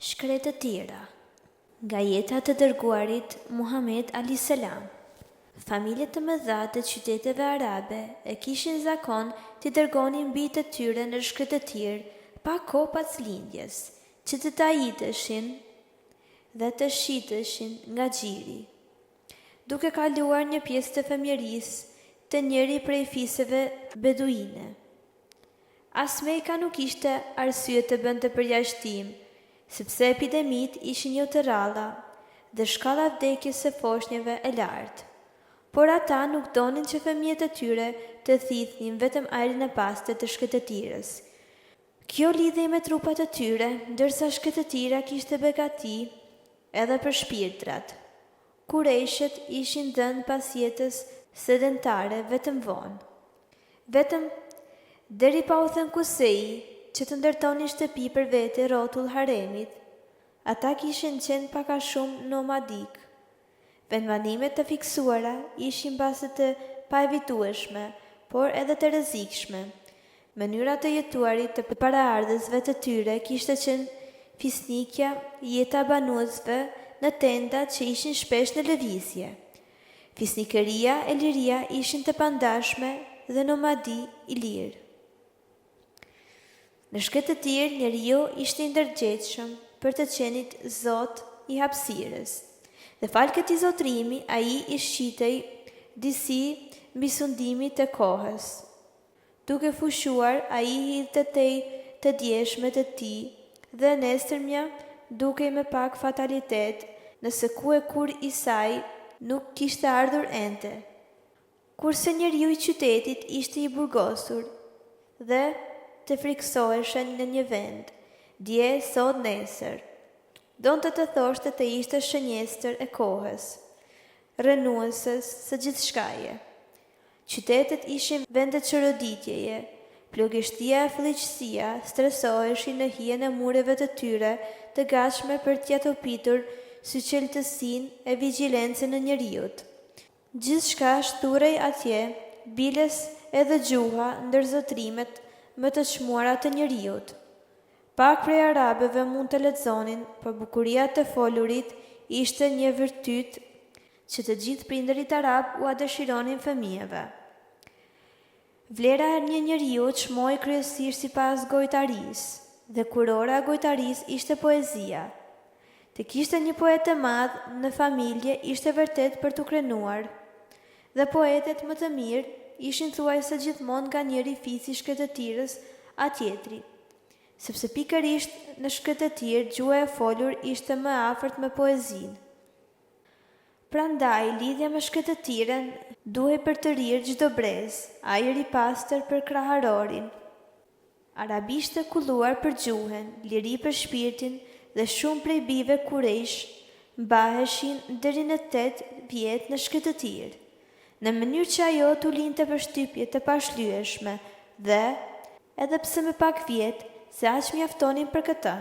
Shkret të tjera. Nga jeta të dërguarit Muhammed a.s. Familjet të mëdha të qyteteve arabe e kishin zakon të dërgonin mbi të tyre në shkret të tjerë pa kohë pas lindjes, që të tajiteshin dhe të shiteshin nga gjiri, duke kaluar një pjesë të fëmijërisë të njëri prej fiseve beduine. As Meka nuk ishte arsye të bënte përjashtim, sepse epidemit ishin jo të ralla dhe shkalla vdekjes së foshnjeve e lartë. Por ata nuk donin që fëmijët e tyre të thithnin vetëm ajrin e pastër të shkretëtirës. Kjo lidhej me trupat e tyre, ndërsa shkretëtira kishte begati edhe për shpirtrat. Kurejshet ishin dhënë pas jetës sedentare vetëm vonë. Vetëm deri pa u thënë Kusei, që të ndërtonin shtëpi për vete rrotull haremit, ata kishin qenë pak a shumë nomadik. Vendbanimet të fiksuara ishin base të paevitueshme, por edhe të rrezikshme. Mënyra të jetuarit të paraardhësve të tyre kishte qenë fisnikja, jeta banuesve në tenda që ishin shpesh në lëvizje. Fisnikëria e liria ishin të pandashme dhe nomadi i lirë. Në shkret të tjerë, njeriu ishte i ndërgjegjshëm për të qenit zot i hapësirës. Dhe fal këtij zotrimi, ai i shqitej disi mbi sundimin e kohës. Duke fushuar, ai hidhte tej të djeshmet e tij dhe nesërmja dukej me pak fatalitet, nëse ku e kur i saj nuk kishte ardhur ende. Kurse njeriu i qytetit ishte i burgosur dhe të friksoheshen në një vend, dje, sot, nesër. Donte të thoshte të ishte shënjestër e kohës, rënuesës së gjithçkaje. Qytetet ishin vende çorëditjeje, plogështia e fëllëqësia stresoheshin në hijen e mureve të tyre, të gatshme për t'ia topitur syqeltësinë e vigjilencën e njeriut. Gjithçka shturej atje, biles edhe gjuha ndër zotrimet më të çmuara të njeriut. Pak prej arabeve mund të lexonin, por bukuria të folurit ishte një virtyt që të gjithë prindërit arab ua dëshironin fëmijëve. Vlera e një njeriu çmoi kryesisht sipas gojtarisë, dhe kurora e gojtarisë ishte poezia. Të kishte një poet të madh në familje ishte vërtet për t'u krenuar, dhe poetet më të mirë ishin thuajse gjithmonë nga njëri fisi shkretëtirës a tjetri, sepse pikërisht në shkretëtir gjuha e folur ishte më afërt me poezinë. Prandaj, lidhja me shkretëtiren duhej për të rirë çdo brez, ajër i pastër për kraharorin, arabisht e kulluar për gjuhën, liri për shpirtin dhe shumë prej bijve kurejsh mbaheshin deri në 8 vjet në shkretëtir, në mënyrë që ajo t'u linte përshtypje të pashlyeshme dhe, edhe pse me pak vjet, se aq mjaftonin për këtë.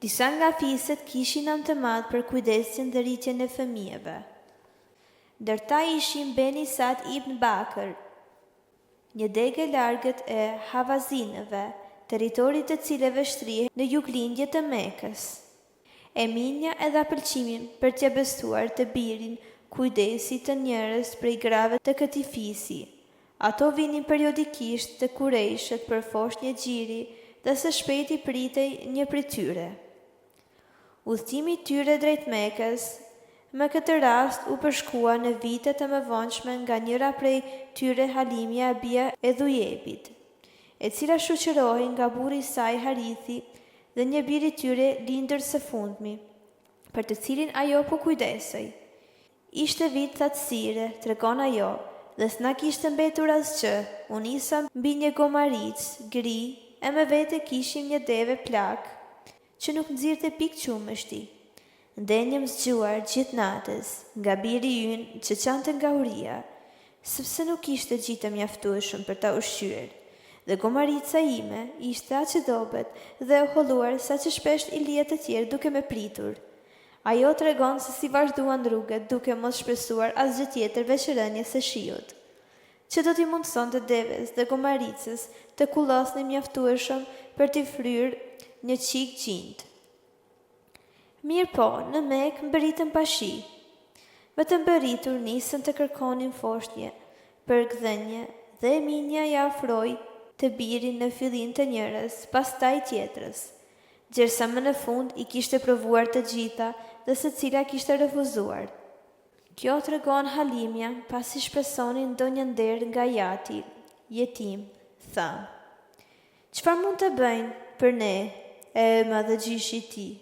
Disa nga fiset kishin anë të madh për kujdesin dhe rritjen e fëmijëve. Ndërta ishin Beni Sa'd ibn Bakr, një degë largët e Havazinëve, territori të cilëve shtrihen në juglindje të Mekës. Eminja edhe apëlqimin për t'ia besuar të birin kujdesi të njerëz prej grave të këtij fisi. Ato vinin periodikisht të kurejshet për foshnjë gjiri dhe së shpejti pritej një prej tyre. Udhëtimi i tyre drejt Mekës, me këtë rast u përshkua në vitet e mëvonshme nga njëra prej tyre Halimja bia e Dhujebit, e cila shoqërohej nga burri i saj Harithi dhe një bir i tyre lindër së fundmi, për të cilin ajo po kujdesej. Ishte vit thatësire, tregon ajo, dhe s'na kishte mbetur asgjë. U nisa mbi një gomaric, gri, e me vete kishim një deve plak, që nuk nxirrte pikë qumështi. Ndenjëm zgjuar gjithë natës, nga biri ynë që qante nga uria, sepse nuk ishte gjitë mjaftueshëm për ta ushqyer. Dhe gomarica ime ishte aq e dobët dhe e holluar sa që shpesh i lihet të tjerë duke me pritur. Ajo tregon se si vazhduan rrugët duke mos shpresuar asgjë tjetër veç rënies së shiut, që do t'i mundsonte deves dhe gomaricës të kullosnin mjaftueshëm për t'i fryrë një qik gjindë. Mirë po, në Mekë mbërritën pa shi. Vetëm mbërritur nisën të kërkonin foshnje për gdhenje dhe Emilia ja ofroi të birin në fillim të njërës, pastaj tjetrës, gjersa më në fund i kishte provuar të gjitha dhe secila kishte refuzuar. Kjo tregon Halimja pasi shpresonin ndonjë nder nga jati, jetim, tha: "Çfarë mund të bëjnë për ne, Ema dhe gjyshi i tij?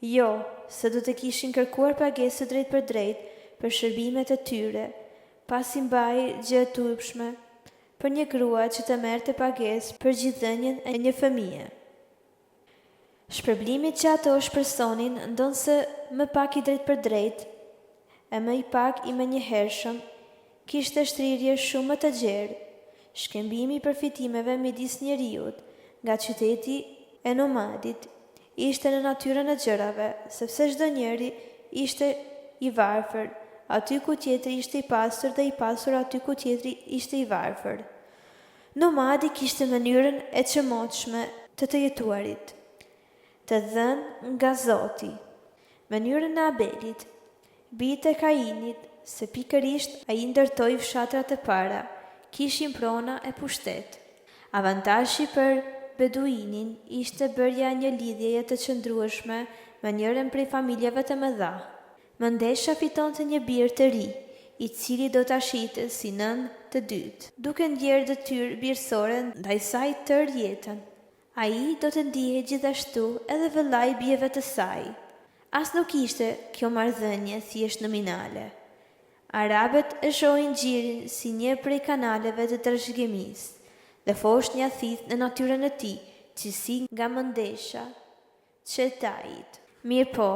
Jo, se do të kishin kërkuar pagesë drejt për drejt për shërbimet e tyre, pasi mbaj gjë e turpshme për një grua që të merrte pagesë për gjithdhënien e një fëmije." Shpërblimi që ato shpresonin ndonse më pak i drejt për drejt e më i pak i menjëhershëm, kishte shtrirje shumë më të gjerë, shkëmbimi i përfitimeve midis njeriut nga qyteti e nomadit ishte në natyrën e gjërave, sepse çdo njeri ishte i varfër aty ku tjetri ishte i pastër dhe i pasur aty ku tjetri ishte i varfër. Nomadi kishte mënyrën e çmotshme të jetuarit, të dhënë nga Zoti, mënyrën e Abelit, bijtë e Kainit, se pikërisht ai ndërtoi fshatrat e para, kishin prona e pushtet. Avantazhi për beduinin ishte bërja një lidhjeje të qëndrueshme me njërin prej familjeve të mëdha. Mëndesha fitonte një birë të ri, i cili do ta shite si nën të dytë, duke ndjerë detyrë birësore ndaj saj tërë jetën. Ai do të ndihej gjithashtu edhe vëllai i bijeve të saj. As nuk ishte kjo marrëdhënie thjesht nominale. Arabët e shohin xhirin si një prej kanaleve të trashëgimisë dhe foshnja thith në natyrën e tij, qësi nga mëndesha që tajit. Mirë po,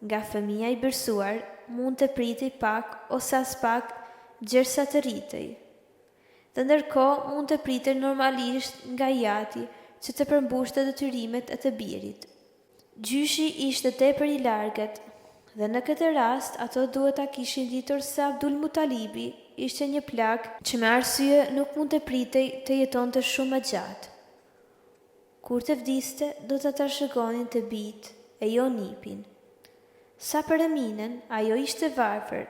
nga fëmia i bërsuar mund të pritej pak ose as pak gjersa të rritej. Dhe ndërkohë mund të pritej normalisht nga jati që të përmbushte detyrimet e të birit. Gjyshi ishte tepër i largët dhe në këtë rast ato duhet ta kishin ditur se Abdul Mutalibi ishte një plak që me arsye nuk mund të pritej të jetonte shumë më gjatë. Kur të vdiste, do të trashëgonin të bijtë e jo nipin. Sa për Eminen, ajo ishte varfër,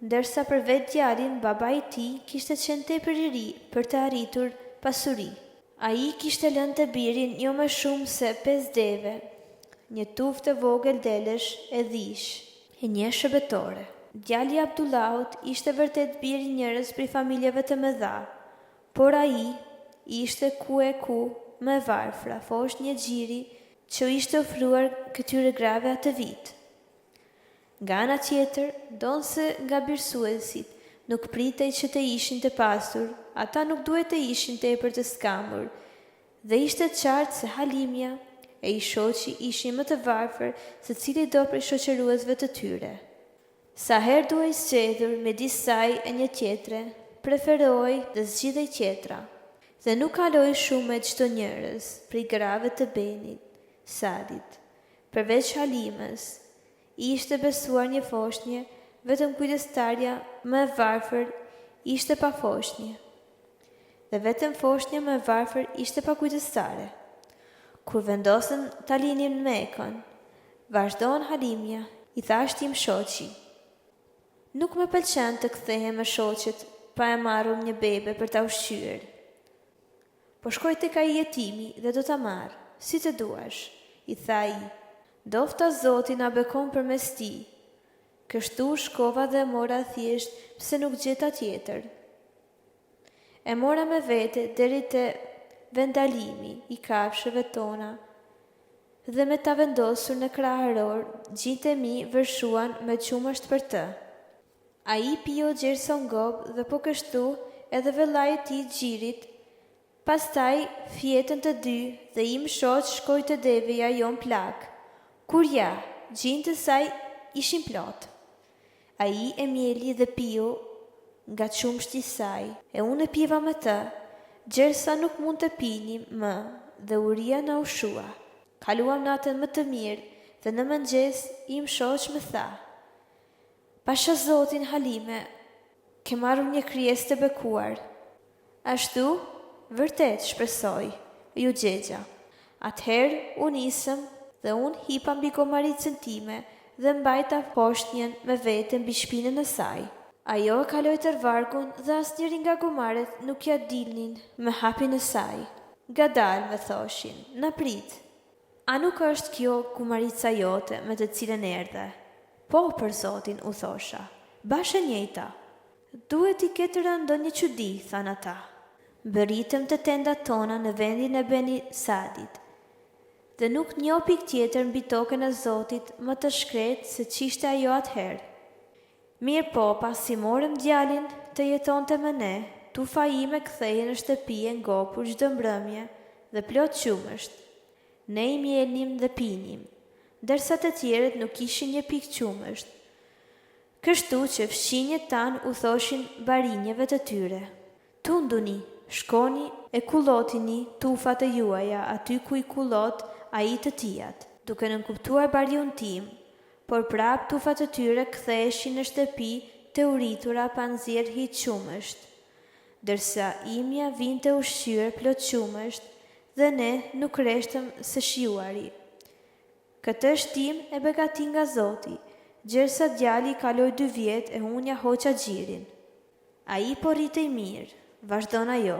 ndërsa për vetë djalin, babai i tij kishte qenë tepër i ri për të arritur pasuri. Ai kishte lënë të birin jo më shumë se 5 deve, një tuftë e vogël delesh e dhish, e një shëbetore. Djali i Abdullahut ishte vërtet biri i njërës prej familjeve të mëdha, por ai ishte ku më e varfra, foshnjë xhiri që ishte ofruar këtyre grave atë vit. Nga ana tjetër, ndonse nga birsuesit nuk pritej që të ishin të pasur, ata nuk duhet të ishin tepër të skamur, dhe ishte qartë se Halimja e i shoqi ishin më të varfër se cili do prej shoqëruesve të tyre. Sa herë duhej zgjedhur midis saj e një tjetre, preferoi të zgjidhej tjetra, dhe nuk kaloi shumë me çdo njerëz prej grave të Benit, Sadit. Përveç Halimës, ishte besuar një foshnje, vetëm kujdestarja më e varfër ishte pa foshnje, dhe vetëm foshnja më e varfër ishte pa kujdestare. Kur vendosën ta linin Mekën, vazhdon Halimja, i tha shtim shoqi: "Nuk më pëlqen të kthehem me shoqet pa e marrur një bebe për ta ushqyer. Po shkoj tek ai jetimi dhe do ta marr, si të duash," i tha ai. "Dofta Zoti na bekon përmes ti." Kështu shkova dhe mora thjesht pse nuk gjeta tjetër. E mora me vete deri te vendalimi i kafshëve tona dhe me ta vendosur në krahëror, gjitë e mi vërshuan me qumësht për të. A i pio gjersa ngob dhe po kështu edhe vëllai i tij Xhirit. Pastaj fjetën të dy dhe im shoq shkoj të deveja jon plak. Kur ja, gjintë të saj ishin plot. A i e mjeli dhe piu nga qumshti i saj, e unë e piva me të, gjersa nuk mund të pinim më dhe uria na ushua. Kaluam natën më të mirë dhe në mëngjes im shoq më tha: "Pasha Zotin Halime, ke marrur një krijesë të bekuar." "Ashtu, vërtet shpresoj," ju gjegja. Atëherë u nisëm dhe unë hipa mbi gomaricën time dhe mbajta poshtjen me vete mbi shpinën e saj. Ajo e kaloi tër vargun dhe asnjëri nga gomarët nuk ja dilnin me hapin e saj. Gadal me thoshin, na prit. A nuk është kjo gomarica jote me të cilën erdhe? Po, për Zotin, u thosha. Bashë njëjta. Duhet i ketë rënë ndonjë çudi, thanë ata. Bëritëm të tendat tona në vendin e Beni Sadit, dhe nuk një pik tjetër mbi tokën e Zotit më të shkret se ç'ishte ajo atëherë. Mirë po, pas si morëm djalin të jetonte me ne, tufa ime kthehej në shtëpi e ngopur çdo mbrëmje dhe plot qumësht. Ne I mjelnim dhe pinim, ndërsa të tjerët nuk kishin një pikë qumësht. Kështu që fshinjet tanë u thoshin barinjeve të tyre. Tunduni, shkoni e kullotini tufat e juaja aty ku I kullot ai të tijat, duke nënkuptuar bariun tim, por prap tufat të tyre ktheheshin në shtëpi të uritura pa nxjerrë hiç qumësht, dërsa imja vinte ushqyer plot qumësht dhe ne nuk reshtëm së shijuari. Këtë shtim e begati nga Zoti, gjersa djali kaloi 2 vjet e unë ja hoqa gjirin. Ai po rritej mirë, vazhdon ajo,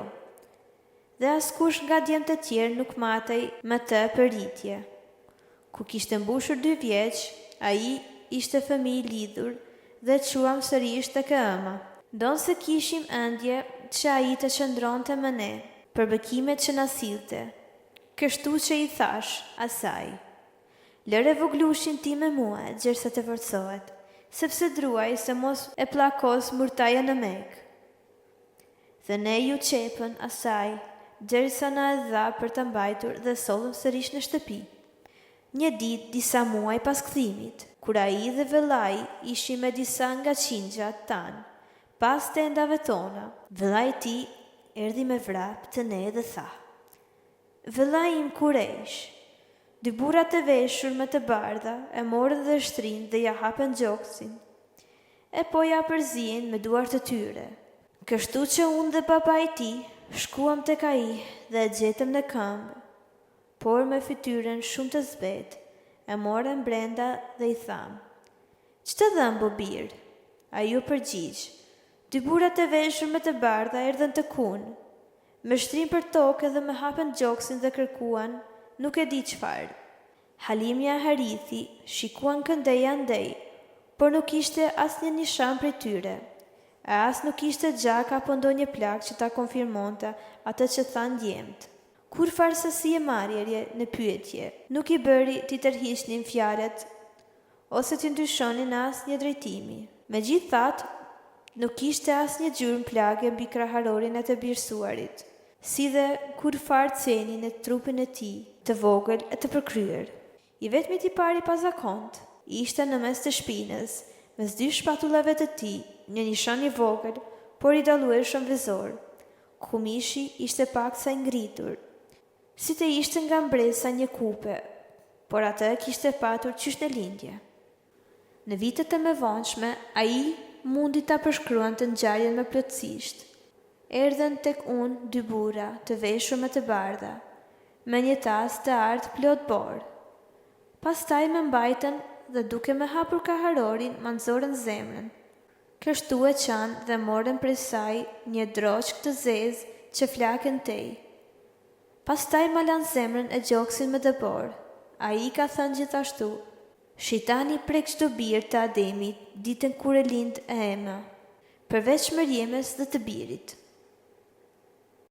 dhe askush nga djemtë të tjerë nuk matej me të për rritje. Ku kishte mbushur 2 vjeç, ai ishte fëmijë lidhur dhe quam sërish tek ëma. Donë se kishim ëndje që ai të qëndronte me ne për bekimet që na sillte. Kështu që I thash asaj, lëre voglushin ti me mua, gjersa të forcohet, sepse druaj se mos e plakos murtaja në Mekë. Dhe ne ju qepën asaj, derisa na e dha për të mbajtur dhe sollëm sërish në shtëpi. Një ditë disa muaj pas kthimit, kur ai dhe vëllai ishin me disa nga qingjat tanë, pas tendave tona, vëllai I tij erdhi me vrap të ne dhe tha: Vëllai im Kurejsh, 2 burra të veshur me të bardha e morën dhe shtrin dhe ja hapën gjoksin, e po ja përzien me duart të tyre. Kështu që unë dhe baba I tij shkuam tek ai dhe e gjetëm në këmbë, por me fytyrën shumë të zbet, e morëm brenda dhe I tham: Ç'të dhëm bobir? Ai u përgjigj: 2 burra të veshur me të bardha erdhën të kunë, me shtrin për tokë dhe me hapën gjoksin dhe kërkuan, nuk e di çfarë. Halimja Harithi shikuan këndeja ndej, por nuk ishte asnjë nishan prej tyre, e as nuk ishte gjak apo ndonjë plak që ta konfirmonte atë që thanë djemt. Kur farsësi e marrje në pyetje, nuk I bëri t'i tërhiqnin fjalët ose t'i ndryshonin asnjë drejtimi. Megjithatë, nuk ishte asnjë gjurmë plagë mbi kraharorin e të birësuarit, si dhe kur farë cenin e trupin e tij, të vogël e të përkryer. I vetmi I pari pa zakont, ishte në mes të shpinës, mes 2 shpatullave të tij, një nishon I vogël, por I dallueshëm vizor. Kumishi ishte paksa I ngritur, si të ishte nga mbresa një kupe, por atë kishte patur qysh në lindje. Në vitet e mëvonshme, ai mundi ta përshkruante ngjarjen me plotësisht. Erdhen tek unë 2 burra të veshur me të bardha, me një tas të artë plot borë. Pastaj me mbajtën dhe duke me hapur kaharorin ma nxorën zemrën. Kështu e qanë dhe morën prej saj një droqk të zezë që flakën tej. Pastaj ma lanë zemrën e gjoksin me dëbor. Ai ka thënë gjithashtu: Shitani prek çdo bir të Ademit ditën kur e lind e Ema, përveç Mërjemes dhe të birit.